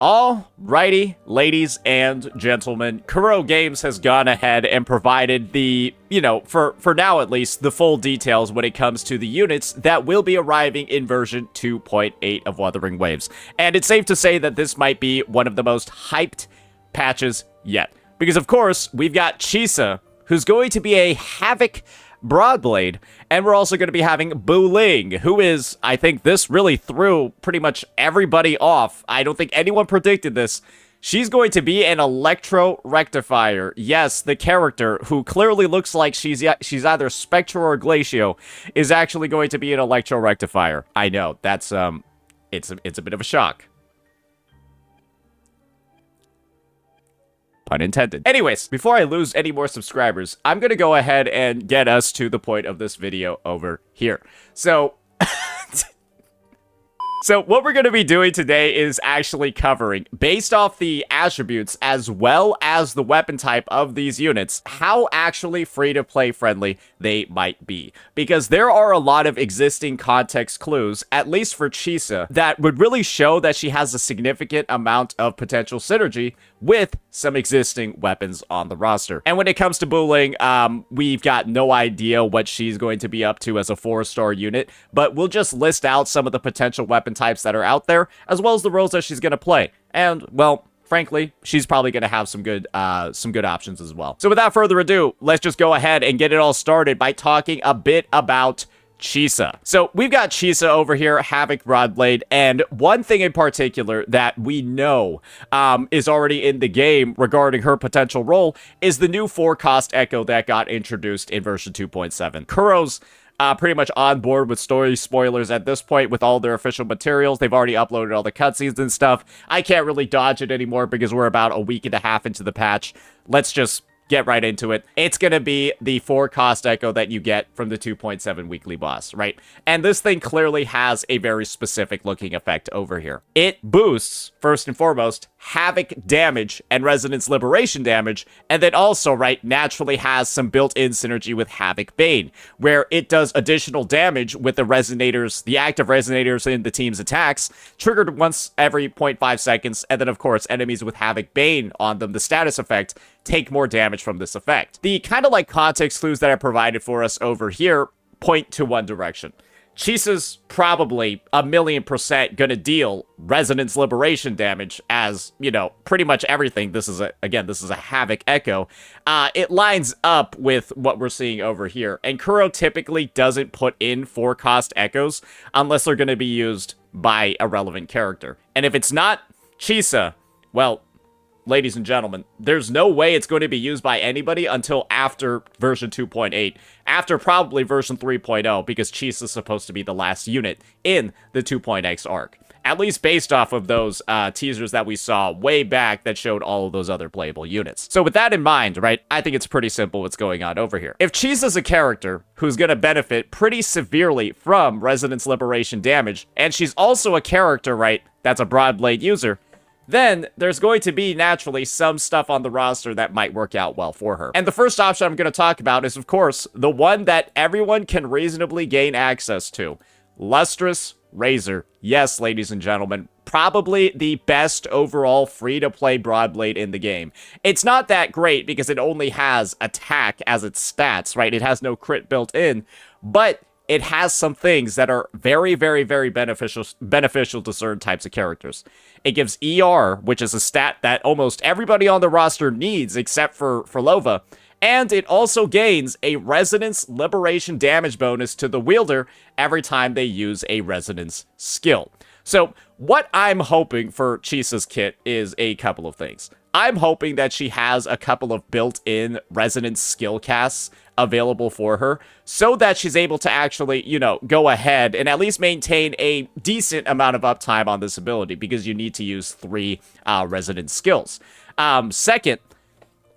Alrighty, ladies and gentlemen, Kuro Games has gone ahead and provided the, for now at least, the full details when it comes to the units that will be arriving in version 2.8 of Wuthering Waves. And it's safe to say that this might be one of the most hyped patches yet. Because of course, we've got Chisa, who's going to be a Havoc Broadblade, and we're also going to be having Buling, who is, I think this really threw pretty much everybody off. I don't think anyone predicted this. She's going to be an Electro Rectifier. Yes, the character, who clearly looks like she's either Spectre or Glacio, is actually going to be an Electro Rectifier. I know, that's, it's a bit of a shock. Pun intended. Anyways, before I lose any more subscribers, I'm gonna go ahead and get us to the point of this video over here. So, what we're going to be doing today is actually covering, based off the attributes as well as the weapon type of these units, how actually free-to-play friendly they might be. Because there are a lot of existing context clues, at least for Chisa, that would really show that she has a significant amount of potential synergy with some existing weapons on the roster. And when it comes to Buling, we've got no idea what she's going to be up to as a 4-star unit, but we'll just list out some of the potential weapon types that are out there, as well as the roles that she's going to play. And, well, frankly, she's probably going to have some good options as well. So without further ado, let's just go ahead and get it all started by talking a bit about Chisa. So we've got Chisa over here, Havoc Broadblade, and one thing in particular that we know is already in the game regarding her potential role is the new 4-cost Echo that got introduced in version 2.7. Kuro's pretty much on board with story spoilers at this point with all their official materials. They've already uploaded all the cutscenes and stuff. I can't really dodge it anymore because we're about a week and a half into the patch. Let's just get right into it. It's going to be the 4-cost Echo that you get from the 2.7 weekly boss, right? And this thing clearly has a very specific looking effect over here. It boosts, first and foremost, Havoc damage and Resonance Liberation damage, and then also, right, naturally has some built-in synergy with Havoc Bane, where it does additional damage with the resonators, the active resonators in the team's attacks, triggered once every 0.5 seconds, and then, of course, enemies with Havoc Bane on them, the status effect, take more damage from this effect. The kind of like context clues that are provided for us over here point to one direction. Chisa's probably 1,000,000% gonna deal Resonance Liberation damage as, pretty much everything. This is a Havoc Echo. It lines up with what we're seeing over here. And Kuro typically doesn't put in 4-cost Echoes unless they're gonna be used by a relevant character. And if it's not Chisa, well, ladies and gentlemen, there's no way it's going to be used by anybody until after version 2.8, after probably version 3.0, because Chisa is supposed to be the last unit in the 2.x arc. At least based off of those teasers that we saw way back that showed all of those other playable units. So with that in mind, right, I think it's pretty simple what's going on over here. If Chisa's a character who's going to benefit pretty severely from Resonance Liberation damage, and she's also a character, right, that's a Broadblade user, then there's going to be naturally some stuff on the roster that might work out well for her. And the first option I'm going to talk about is, of course, the one that everyone can reasonably gain access to. Lustrous Razor. Yes, ladies and gentlemen, probably the best overall free-to-play Broadblade in the game. It's not that great because it only has attack as its stats, right? It has no crit built in, but it has some things that are very, very, very beneficial to certain types of characters. It gives ER, which is a stat that almost everybody on the roster needs except for Lova. And it also gains a Resonance Liberation damage bonus to the wielder every time they use a Resonance skill. So what I'm hoping for Chisa's kit is a couple of things. I'm hoping that she has a couple of built-in Resonance skill casts available for her so that she's able to actually, go ahead and at least maintain a decent amount of uptime on this ability, because you need to use 3 Resonance skills. Second,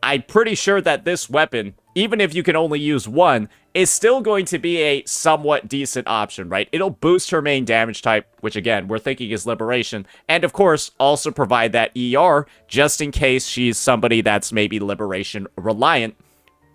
I'm pretty sure that this weapon, even if you can only use one, is still going to be a somewhat decent option, right? It'll boost her main damage type, which again, we're thinking is Liberation, and of course, also provide that ER, just in case she's somebody that's maybe Liberation reliant,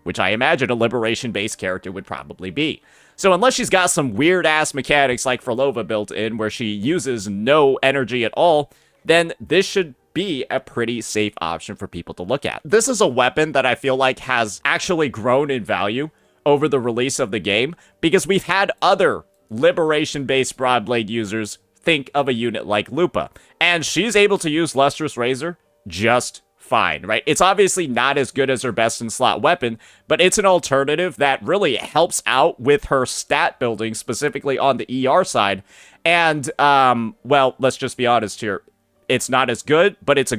which I imagine a Liberation-based character would probably be. So unless she's got some weird-ass mechanics like Frolova built in, where she uses no energy at all, then this should be a pretty safe option for people to look at. This is a weapon that I feel like has actually grown in value over the release of the game because we've had other liberation-based Broadblade users think of a unit like Lupa, and she's able to use Lustrous Razor just fine, right? It's obviously not as good as her best-in-slot weapon, but it's an alternative that really helps out with her stat building, specifically on the ER side, and, well, let's just be honest here. It's not as good, but it's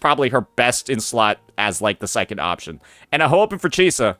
probably her best in slot as, like, the second option. And I'm hoping for Chisa,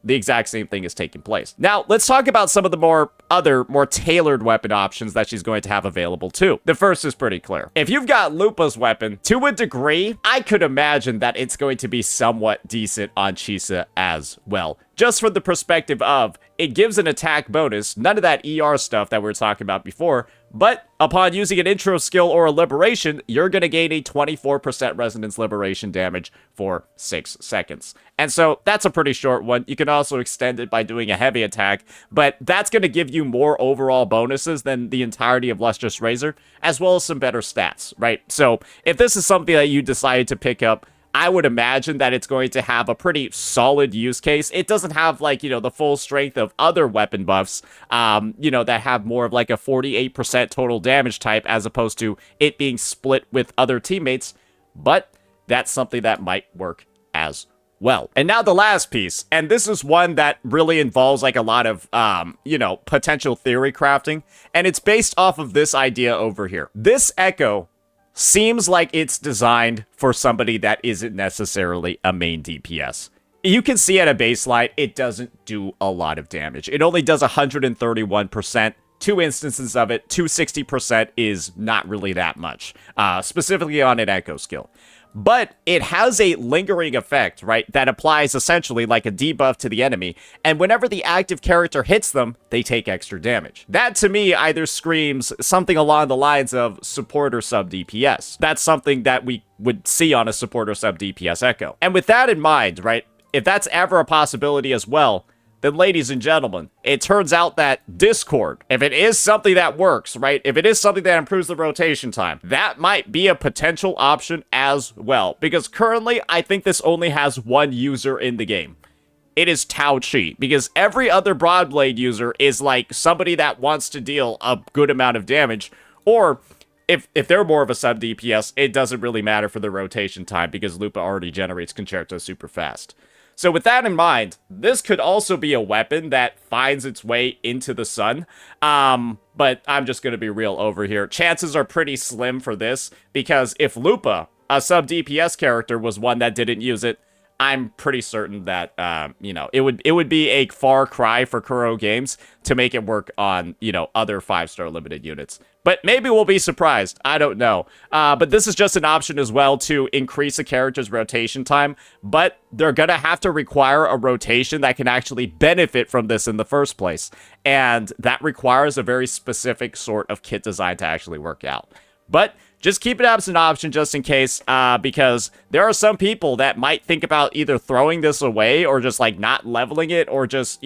the exact same thing is taking place. Now, let's talk about some of the more tailored weapon options that she's going to have available too. The first is pretty clear. If you've got Lupa's weapon, to a degree, I could imagine that it's going to be somewhat decent on Chisa as well. Just from the perspective of, it gives an attack bonus, none of that ER stuff that we were talking about before, but upon using an intro skill or a liberation, you're going to gain a 24% resonance liberation damage for 6 seconds. And so that's a pretty short one. You can also extend it by doing a heavy attack, but that's going to give you more overall bonuses than the entirety of Lustrous Razor, as well as some better stats, right? So if this is something that you decided to pick up, I would imagine that it's going to have a pretty solid use case. It doesn't have, like, the full strength of other weapon buffs, that have more of like a 48% total damage type as opposed to it being split with other teammates, but that's something that might work as well. And now the last piece, and this is one that really involves like a lot of, potential theory crafting, and it's based off of this idea over here. This Echo seems like it's designed for somebody that isn't necessarily a main DPS. You can see at a baseline, it doesn't do a lot of damage. It only does 131%. 2 instances of it, 260% is not really that much, specifically on an Echo skill. But it has a lingering effect, right, that applies essentially like a debuff to the enemy, and whenever the active character hits them, they take extra damage. That, to me, either screams something along the lines of support or sub DPS. That's something that we would see on a support or sub DPS Echo. And with that in mind, right, if that's ever a possibility as well, then ladies and gentlemen, it turns out that Discord, if it is something that works, right, if it is something that improves the rotation time, that might be a potential option as well. Because currently, I think this only has one user in the game. It is Tao Chi, because every other Broadblade user is like somebody that wants to deal a good amount of damage, or if they're more of a sub DPS, it doesn't really matter for the rotation time because Lupa already generates concertos super fast. So with that in mind, this could also be a weapon that finds its way into the sun. But I'm just going to be real over here. Chances are pretty slim for this, because if Lupa, a sub DPS character, was one that didn't use it, I'm pretty certain that, it would be a far cry for Kuro Games to make it work on, other 5-star limited units. But maybe we'll be surprised. I don't know. But this is just an option as well to increase a character's rotation time. But they're going to have to require a rotation that can actually benefit from this in the first place. And that requires a very specific sort of kit design to actually work out. But just keep it as an option just in case, because there are some people that might think about either throwing this away or just, like, not leveling it, or just,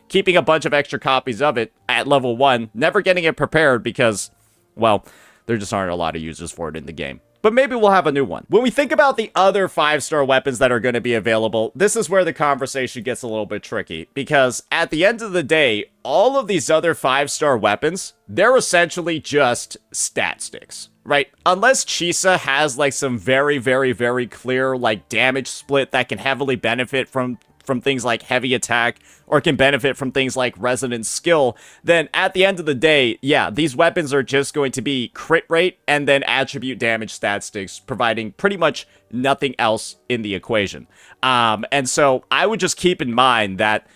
keeping a bunch of extra copies of it at level 1, never getting it prepared because, well, there just aren't a lot of users for it in the game. But maybe we'll have a new one. When we think about the other 5-star weapons that are going to be available, this is where the conversation gets a little bit tricky, because at the end of the day, all of these other 5-star weapons, they're essentially just stat sticks, right? Unless Chisa has, like, some very, very, very clear, like, damage split that can heavily benefit from things like heavy attack, or can benefit from things like resonance skill, then at the end of the day, yeah, these weapons are just going to be crit rate and then attribute damage stat sticks, providing pretty much nothing else in the equation. And so I would just keep in mind that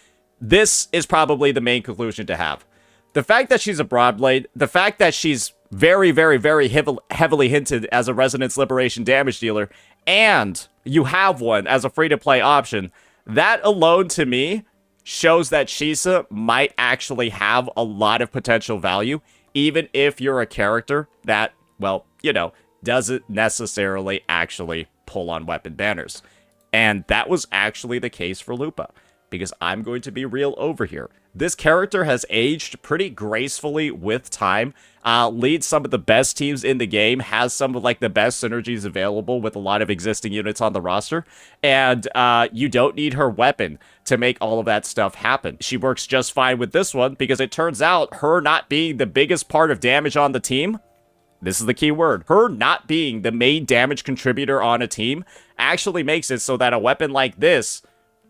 this is probably the main conclusion to have. The fact that she's a Broadblade, the fact that she's very, very, very heavily hinted as a resonance liberation damage dealer, and you have one as a free-to-play option, that alone, to me, shows that Chisa might actually have a lot of potential value, even if you're a character that, well, doesn't necessarily actually pull on weapon banners. And that was actually the case for Lupa. because I'm going to be real over here. This character has aged pretty gracefully with time, leads some of the best teams in the game, has some of like the best synergies available with a lot of existing units on the roster, and you don't need her weapon to make all of that stuff happen. She works just fine with this one because it turns out her not being the biggest part of damage on the team, this is the key word, her not being the main damage contributor on a team actually makes it so that a weapon like this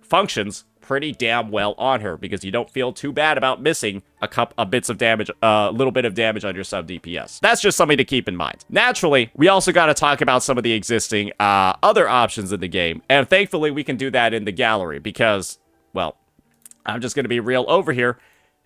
functions pretty damn well on her, because you don't feel too bad about missing a bits of damage, a little bit of damage on your sub DPS. That's just something to keep in mind. Naturally, we also got to talk about some of the existing other options in the game, and thankfully we can do that in the gallery because, well, I'm just going to be real over here.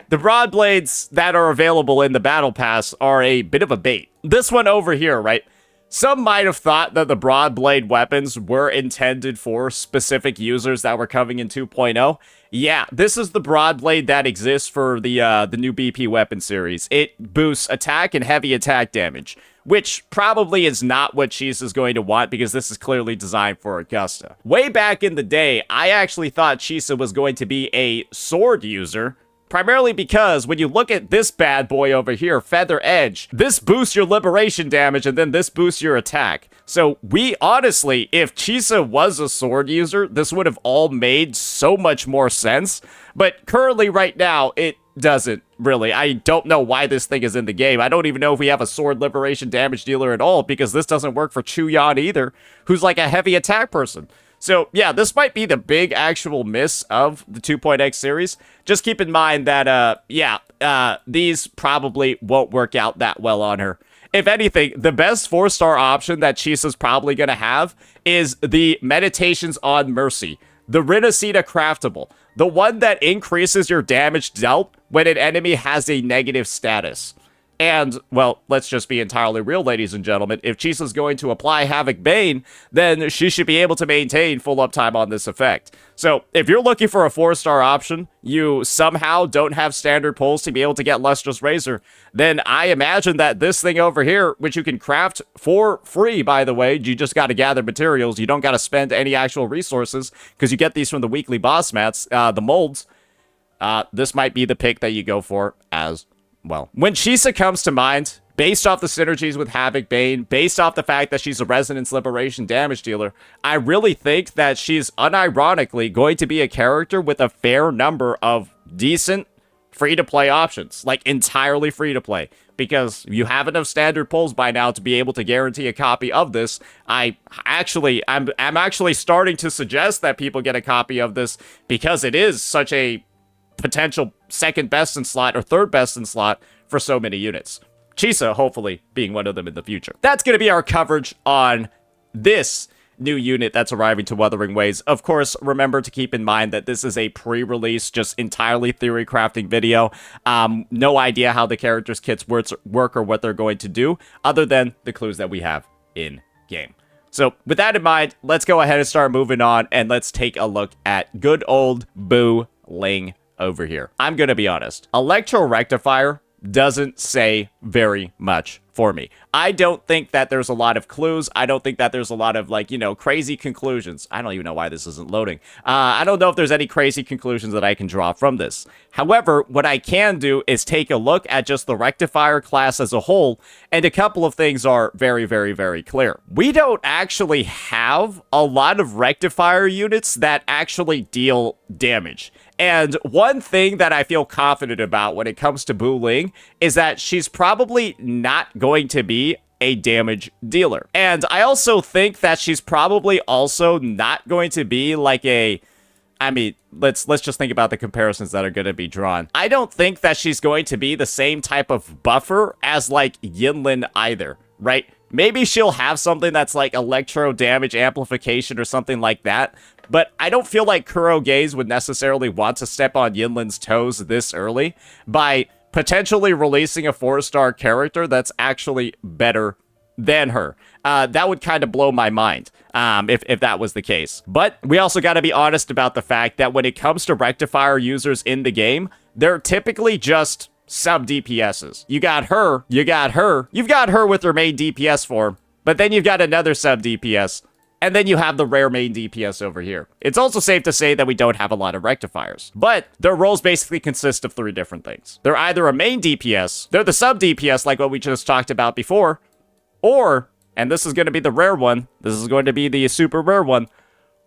The Broadblades that are available in the Battle Pass are a bit of a bait. This one over here, right? Some might have thought that the Broadblade weapons were intended for specific users that were coming in 2.0. Yeah, this is the Broadblade that exists for the new BP weapon series. It boosts attack and heavy attack damage, which probably is not what Chisa is going to want because this is clearly designed for Augusta. Way back in the day, I actually thought Chisa was going to be a sword user, primarily because when you look at this bad boy over here, Feather Edge, this boosts your liberation damage and then this boosts your attack. So we honestly, if Chisa was a sword user, this would have all made so much more sense. But currently right now, it doesn't really. I don't know why this thing is in the game. I don't even know if we have a sword liberation damage dealer at all because this doesn't work for Chuyan either, who's like a heavy attack person. So, yeah, this might be the big actual miss of the 2.x series. Just keep in mind that, these probably won't work out that well on her. If anything, the best 4-star option that Chisa's probably going to have is the Meditations on Mercy, the Rinacita Craftable, the one that increases your damage dealt when an enemy has a negative status. And, well, let's just be entirely real, ladies and gentlemen. If Chisa's going to apply Havoc Bane, then she should be able to maintain full uptime on this effect. So, if you're looking for a 4-star option, you somehow don't have standard pulls to be able to get Lustrous Razor, then I imagine that this thing over here, which you can craft for free, by the way, you just got to gather materials, you don't got to spend any actual resources, because you get these from the weekly boss mats, the molds, this might be the pick that you go for as well. When Chisa comes to mind, based off the synergies with Havoc Bane, based off the fact that she's a Resonance Liberation damage dealer, I really think that she's unironically going to be a character with a fair number of decent free-to-play options, like entirely free-to-play, because you have enough standard pulls by now to be able to guarantee a copy of this. I'm actually starting to suggest that people get a copy of this because it is such a potential second best in slot or third best in slot for so many units. Chisa, hopefully, being one of them in the future. That's going to be our coverage on this new unit that's arriving to Wuthering Waves. Of course, remember to keep in mind that this is a pre-release, just entirely theory crafting video. No idea how the characters' kits work or what they're going to do, other than the clues that we have in-game. So, with that in mind, let's go ahead and start moving on, and let's take a look at good old Buling over here. I'm gonna be honest. Electro Rectifier doesn't say very much for me. I don't think that there's a lot of clues. I don't think that there's a lot of, like, you know, crazy conclusions. I don't even know why this isn't loading. I don't know if there's any crazy conclusions that I can draw from this. However, what I can do is take a look at just the Rectifier class as a whole, and a couple of things are very, very, very clear. We don't actually have a lot of Rectifier units that actually deal damage. And one thing that I feel confident about when it comes to Buling is that she's probably not going to be a damage dealer. And I also think that she's probably also not going to be like a... I mean, let's just think about the comparisons that are going to be drawn. I don't think that she's going to be the same type of buffer as, like, Yinlin either, right? Maybe she'll have something that's like electro damage amplification or something like that, but I don't feel like Kuro Gaze would necessarily want to step on Yinlin's toes this early by potentially releasing a 4-star character that's actually better than her. That would kind of blow my mind if that was the case. But we also got to be honest about the fact that when it comes to Rectifier users in the game, they're typically just sub DPSs. You got her with her main DPS form, but then you've got another sub DPS, And then you have the rare main DPS over here. It's also safe to say that we don't have a lot of rectifiers. But their roles basically consist of 3 different things. They're either a main DPS, they're the sub DPS like what we just talked about before, or, and this is going to be the rare one, this is going to be the super rare one,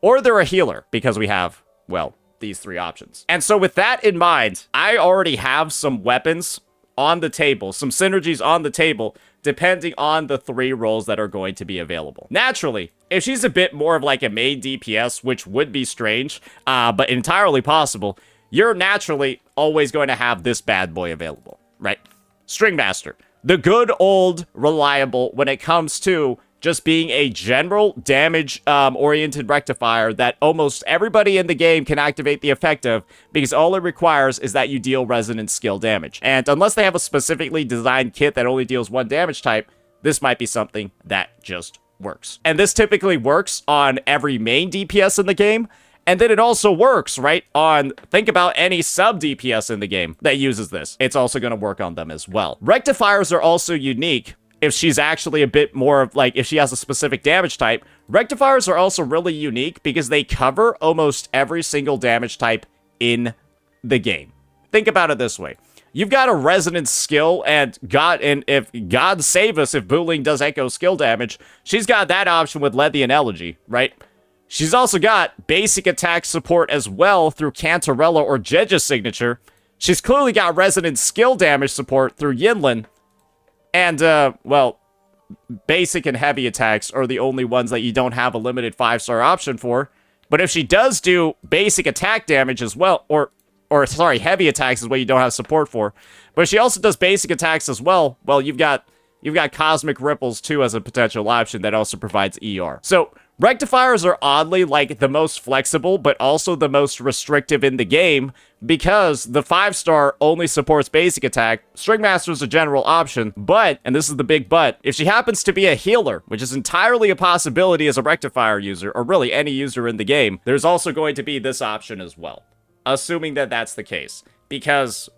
or they're a healer, because we have, well, these 3 options. And so with that in mind, I already have some weapons on the table, some synergies on the table, depending on the 3 roles that are going to be available. Naturally, if she's a bit more of like a main DPS, which would be strange, but entirely possible, you're naturally always going to have this bad boy available, right? String Master. The good old reliable when it comes to just being a general damage oriented rectifier that almost everybody in the game can activate the effect of, because all it requires is that you deal resonance skill damage. And unless they have a specifically designed kit that only deals 1 damage type, this might be something that just works. And this typically works on every main DPS in the game. And then it also works, right, on, think about any sub DPS in the game that uses this. It's also going to work on them as well. Rectifiers are also unique if she's actually a bit more of, like, if she has a specific damage type. Rectifiers are also really unique because they cover almost every single damage type in the game. Think about it this way. You've got a resonance skill, and if God save us if Buling does echo skill damage, she's got that option with Lethian Elegy, right? She's also got basic attack support as well through Cantarella or Jeja's signature. She's clearly got resonance skill damage support through Yinlin. And, well, basic and heavy attacks are the only ones that you don't have a limited 5-star option for. But if she does do basic attack damage as well, or sorry, heavy attacks is what you don't have support for. But if she also does basic attacks as well, well, you've got Cosmic Ripples too as a potential option that also provides ER. So rectifiers are oddly like the most flexible, but also the most restrictive in the game because the 5-star only supports basic attack. String Master is a general option, but, and this is the big but, if she happens to be a healer, which is entirely a possibility as a rectifier user, or really any user in the game, there's also going to be this option as well. Assuming that that's the case, because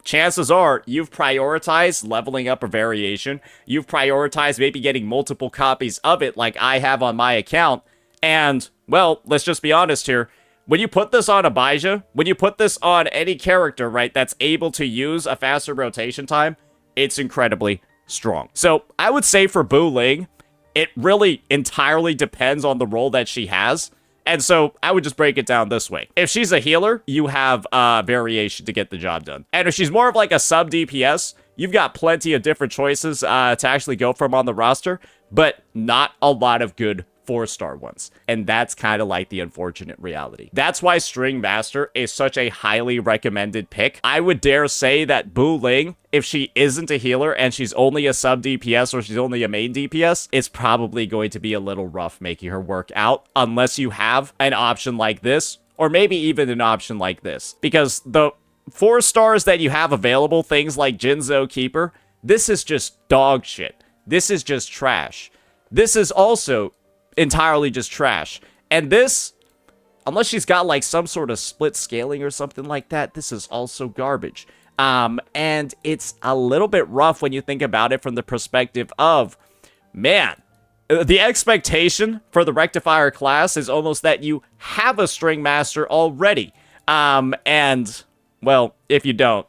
chances are you've prioritized leveling up a variation. You've prioritized maybe getting multiple copies of it like I have on my account. And, well, let's just be honest here. When you put this on Abijah, when you put this on any character, right, that's able to use a faster rotation time, it's incredibly strong. So I would say for Buling, it really entirely depends on the role that she has. And so I would just break it down this way. If she's a healer, you have variation to get the job done. And if she's more of like a sub DPS, you've got plenty of different choices to actually go from on the roster, but not a lot of good 4-star ones. And that's kind of like the unfortunate reality. That's why String Master is such a highly recommended pick. I would dare say that Buling, if she isn't a healer and she's only a sub DPS or she's only a main DPS, it's probably going to be a little rough making her work out unless you have an option like this, or maybe even an option like this. Because the 4-stars that you have available, things like Jinzo Keeper, this is just dog shit. This is just trash. This is also entirely just trash. And this, unless she's got like some sort of split scaling or something like that, this is also garbage. And it's a little bit rough when you think about it from the perspective of, man, the expectation for the Rectifier class is almost that you have a String Master already. And, well, if you don't,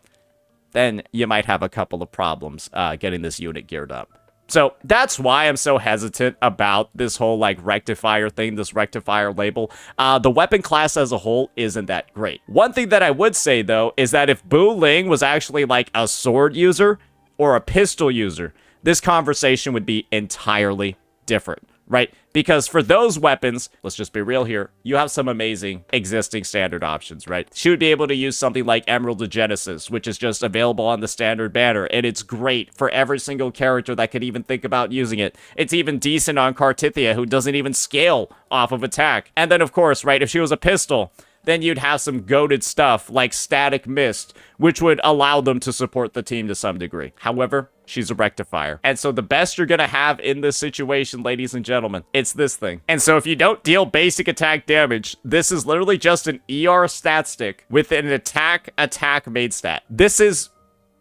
then you might have a couple of problems getting this unit geared up. So that's why I'm so hesitant about this whole like rectifier thing, this rectifier label. The weapon class as a whole isn't that great. One thing that I would say though is that if Buling was actually like a sword user or a pistol user, this conversation would be entirely different, right? Because for those weapons, let's just be real here, you have some amazing existing standard options, right? She would be able to use something like Emerald of Genesis, which is just available on the standard banner, and it's great for every single character that could even think about using it. It's even decent on Cartithia, who doesn't even scale off of attack. And then, of course, right, if she was a pistol, then you'd have some goated stuff like Static Mist, which would allow them to support the team to some degree. However, she's a rectifier. And so the best you're going to have in this situation, ladies and gentlemen, it's this thing. And so if you don't deal basic attack damage, this is literally just an ER stat stick with an attack main stat. This is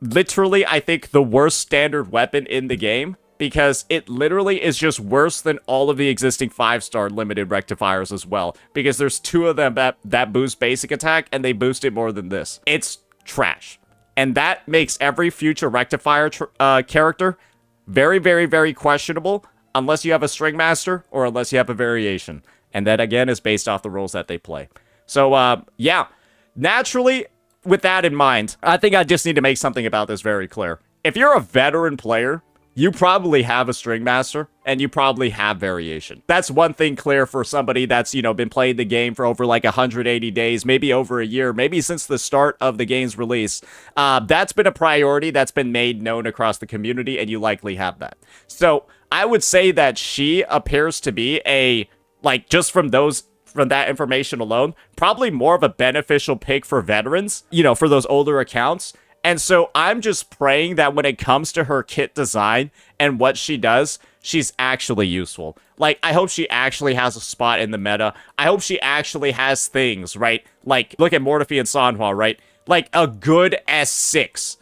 literally, I think, the worst standard weapon in the game. because it literally is just worse than all of the existing 5-star limited rectifiers as well, because there's 2 of them that boost basic attack, and they boost it more than this. It's trash. And that makes every future rectifier character very, very, very questionable, unless you have a string master or unless you have a variation. And that, again, is based off the roles that they play. So, yeah, naturally, with that in mind, I think I just need to make something about this very clear. If you're a veteran player, you probably have a string master, and you probably have variation. That's one thing clear for somebody that's, you know, been playing the game for over like 180 days, maybe over a year, maybe since the start of the game's release. That's been a priority that's been made known across the community, and you likely have that. So I would say that she appears to be just from that information alone, probably more of a beneficial pick for veterans, you know, for those older accounts. And so I'm just praying that when it comes to her kit design and what she does, she's actually useful. Like, I hope she actually has a spot in the meta. I hope she actually has things, right? Like, look at Mortefi and Sanhua, right? Like, a good S6.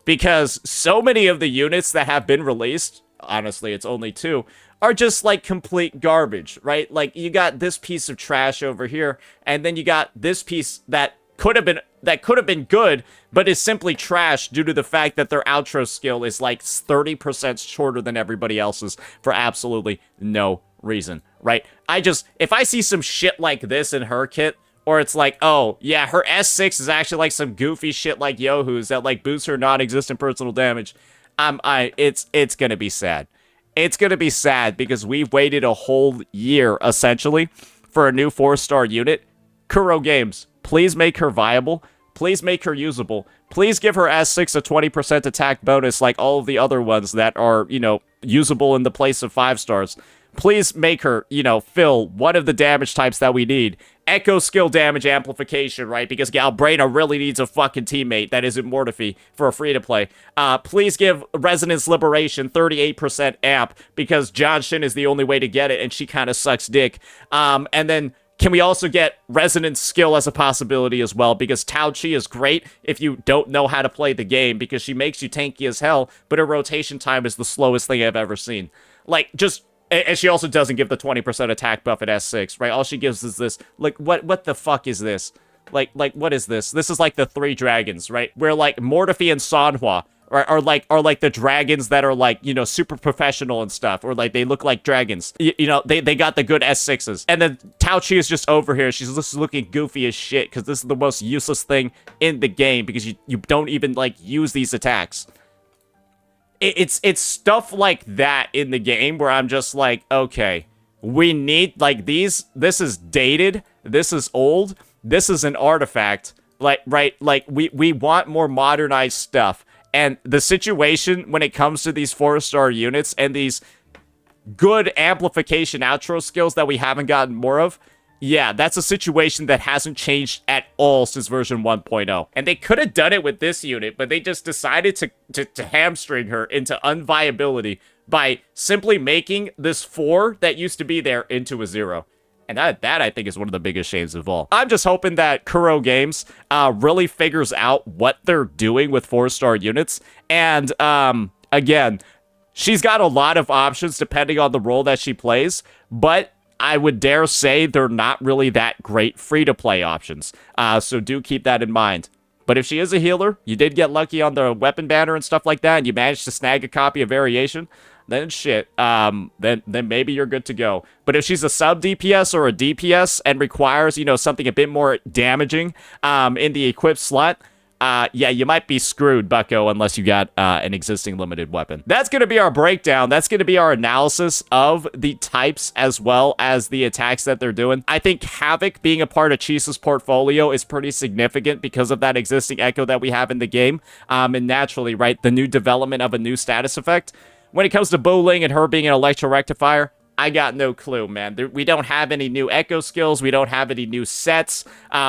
Because so many of the units that have been released, honestly, it's only 2, are just, like, complete garbage, right? Like, you got this piece of trash over here, and then you got this piece that could have been good, but is simply trash due to the fact that their outro skill is like 30% shorter than everybody else's for absolutely no reason, right? If I see some shit like this in her kit, or it's like, oh, yeah, her S6 is actually like some goofy shit like Yohu's that like boosts her non-existent personal damage, it's gonna be sad. It's gonna be sad because we've waited a whole year, essentially, for a new 4-star unit. Kuro Games, please make her viable. Please make her usable. Please give her S6 a 20% attack bonus like all of the other ones that are, you know, usable in the place of 5 stars. Please make her, you know, fill one of the damage types that we need. Echo skill damage amplification, right? Because Galbraina really needs a fucking teammate that isn't Mortefi for a free-to-play. Please give Resonance Liberation 38% amp because John Shin is the only way to get it and she kind of sucks dick. And then can we also get Resonance Skill as a possibility as well? Because Tao Chi is great if you don't know how to play the game, because she makes you tanky as hell, but her rotation time is the slowest thing I've ever seen. Like, and she also doesn't give the 20% attack buff at S6, right? All she gives is this. Like, what the fuck is this? Like, what is this? This is like the 3 dragons, right? Where, like, Mortefi and Sanhua are like the dragons that are like, you know, super professional and stuff, or like they look like dragons. You know, they got the good S6s. And then Tao Chi is just over here. She's just looking goofy as shit because this is the most useless thing in the game because you don't even like use these attacks. It's stuff like that in the game where I'm just like, okay, we need like these. This is dated. This is old. This is an artifact. Like, right? Like we want more modernized stuff. And the situation when it comes to these 4-star units and these good amplification outro skills that we haven't gotten more of, yeah, that's a situation that hasn't changed at all since version 1.0. And they could have done it with this unit, but they just decided to hamstring her into unviability by simply making this 4 that used to be there into a 0. And that I think is one of the biggest shames of all. I'm just hoping that Kuro Games really figures out what they're doing with 4-star units. And, again, she's got a lot of options depending on the role that she plays. But I would dare say they're not really that great free-to-play options. So do keep that in mind. But if she is a healer, you did get lucky on the weapon banner and stuff like that, and you managed to snag a copy of Variation, then shit, then maybe you're good to go. But if she's a sub DPS or a DPS and requires, you know, something a bit more damaging in the equipped slot, yeah, you might be screwed, bucko, unless you got an existing limited weapon. That's going to be our breakdown. That's going to be our analysis of the types as well as the attacks that they're doing. I think Havoc being a part of Chisa's portfolio is pretty significant because of that existing echo that we have in the game. And naturally, right, the new development of a new status effect. When it comes to Buling and her being an Electro Rectifier, I got no clue, man. We don't have any new echo skills. We don't have any new sets.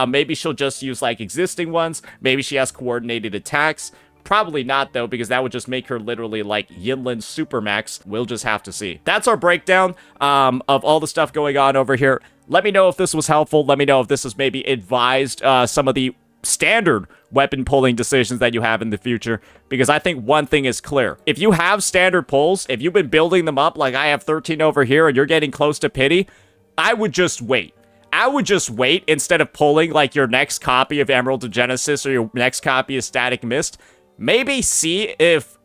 Maybe she'll just use, like, existing ones. Maybe she has coordinated attacks. Probably not, though, because that would just make her literally like Yinlin Supermax. We'll just have to see. That's our breakdown of all the stuff going on over here. Let me know if this was helpful. Let me know if this has maybe advised some of the standard weapon pulling decisions that you have in the future, because I think one thing is clear. If you have standard pulls, if you've been building them up like I have 13 over here and you're getting close to pity, I would just wait. I would just wait instead of pulling like your next copy of Emerald of Genesis or your next copy of Static Mist. Maybe see if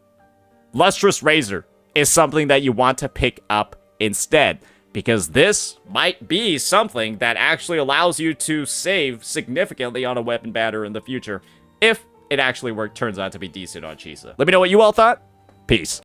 Lustrous Razor is something that you want to pick up instead, because this might be something that actually allows you to save significantly on a weapon banner in the future if it actually turns out to be decent on Chisa. Let me know what you all thought. Peace.